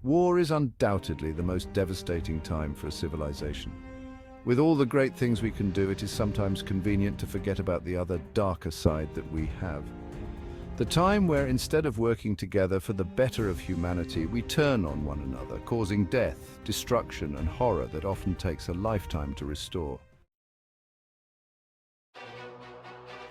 War is undoubtedly the most devastating time for a civilization. With all the great things we can do, it is sometimes convenient to forget about the other darker side that we have. The time where instead of working together for the better of humanity, we turn on one another, causing death, destruction, and horror that often takes a lifetime to restore.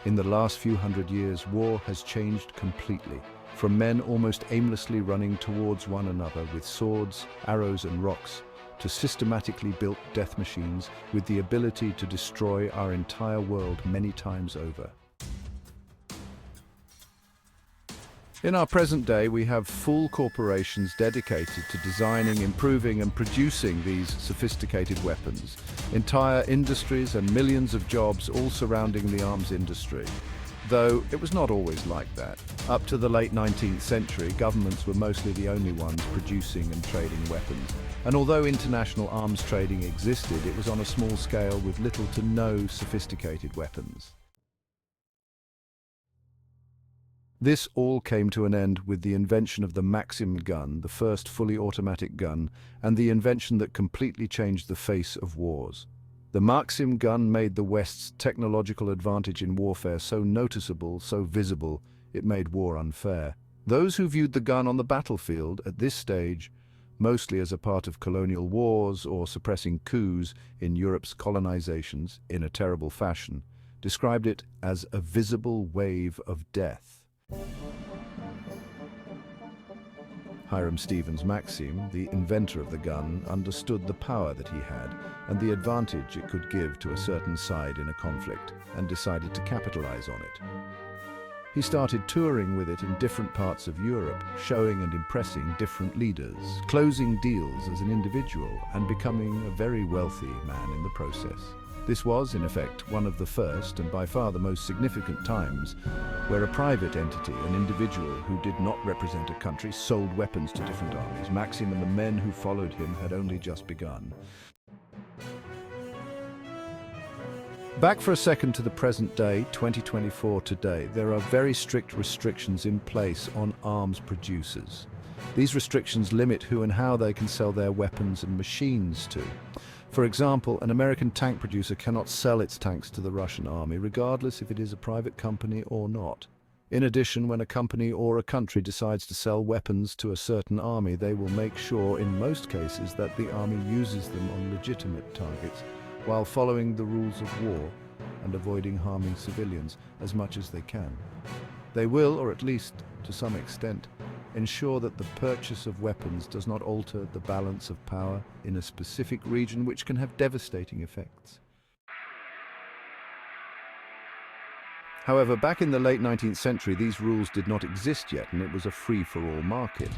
In the last few hundred years, war has changed completely. From men almost aimlessly running towards one another with swords, arrows, and rocks, to systematically built death machines with the ability to destroy our entire world many times over. In our present day, we have full corporations dedicated to designing, improving, and producing these sophisticated weapons. Entire industries and millions of jobs all surrounding the arms industry. Though it was not always like that. Up to the late 19th century, governments were mostly the only ones producing and trading weapons. And although international arms trading existed, it was on a small scale with little to no sophisticated weapons. This all came to an end with the invention of the Maxim gun, the first fully automatic gun, and the invention that completely changed the face of wars. The Maxim gun made the West's technological advantage in warfare so noticeable, so visible, it made war unfair. Those who viewed the gun on the battlefield at this stage, mostly as a part of colonial wars or suppressing coups in Europe's colonizations in a terrible fashion, described it as a visible wave of death. Hiram Stevens Maxim, the inventor of the gun, understood the power that he had and the advantage it could give to a certain side in a conflict, and decided to capitalize on it. He started touring with it in different parts of Europe, showing and impressing different leaders, closing deals as an individual, and becoming a very wealthy man in the process. This was, in effect, one of the first and by far the most significant times where a private entity, an individual who did not represent a country, sold weapons to different armies. Maxim and the men who followed him had only just begun. Back for a second to the present day, 2024 today, there are very strict restrictions in place on arms producers. These restrictions limit who and how they can sell their weapons and machines to. For example, an American tank producer cannot sell its tanks to the Russian army, regardless if it is a private company or not. In addition, when a company or a country decides to sell weapons to a certain army, they will make sure, in most cases, that the army uses them on legitimate targets, while following the rules of war and avoiding harming civilians as much as they can. They will, or at least to some extent, ensure that the purchase of weapons does not alter the balance of power in a specific region, which can have devastating effects. However, back in the late 19th century, these rules did not exist yet, and it was a free-for-all market.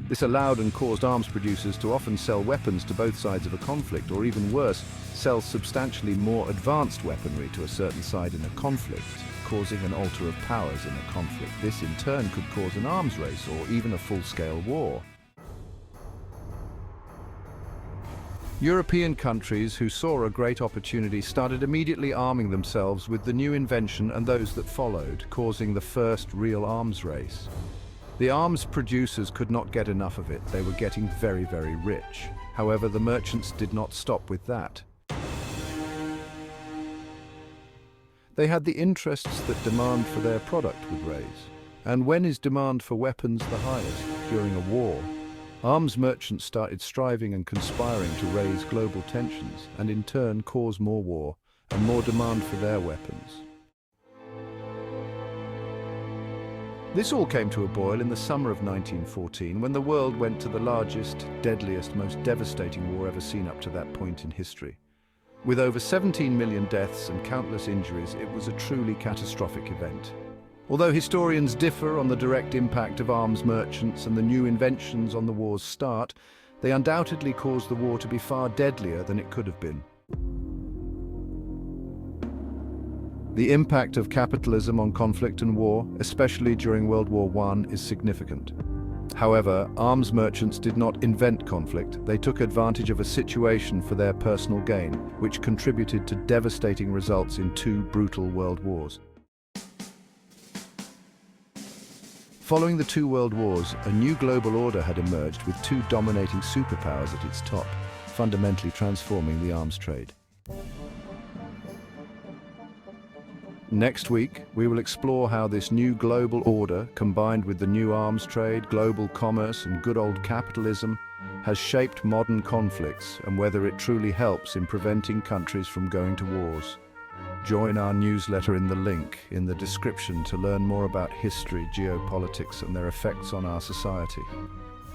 This allowed and caused arms producers to often sell weapons to both sides of a conflict, or even worse, sell substantially more advanced weaponry to a certain side in a conflict, causing an alter of powers in a conflict. This in turn could cause an arms race or even a full-scale war. European countries who saw a great opportunity started immediately arming themselves with the new invention and those that followed, causing the first real arms race. The arms producers could not get enough of it. They were getting very, very rich. However, the merchants did not stop with that. They had the interests that demand for their product would raise. And when is demand for weapons the highest? During a war. Arms merchants started striving and conspiring to raise global tensions and in turn cause more war and more demand for their weapons. This all came to a boil in the summer of 1914 when the world went to the largest, deadliest, most devastating war ever seen up to that point in history. With over 17 million deaths and countless injuries, it was a truly catastrophic event. Although historians differ on the direct impact of arms merchants and the new inventions on the war's start, they undoubtedly caused the war to be far deadlier than it could have been. The impact of capitalism on conflict and war, especially during World War I, is significant. However, arms merchants did not invent conflict. They took advantage of a situation for their personal gain, which contributed to devastating results in two brutal world wars. Following the two world wars, a new global order had emerged with two dominating superpowers at its top, fundamentally transforming the arms trade. Next week, we will explore how this new global order, combined with the new arms trade, global commerce, and good old capitalism, has shaped modern conflicts and whether it truly helps in preventing countries from going to wars. Join our newsletter in the link in the description to learn more about history, geopolitics, and their effects on our society.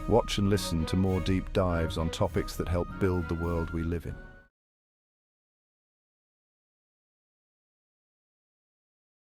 Watch and listen to more deep dives on topics that help build the world we live in.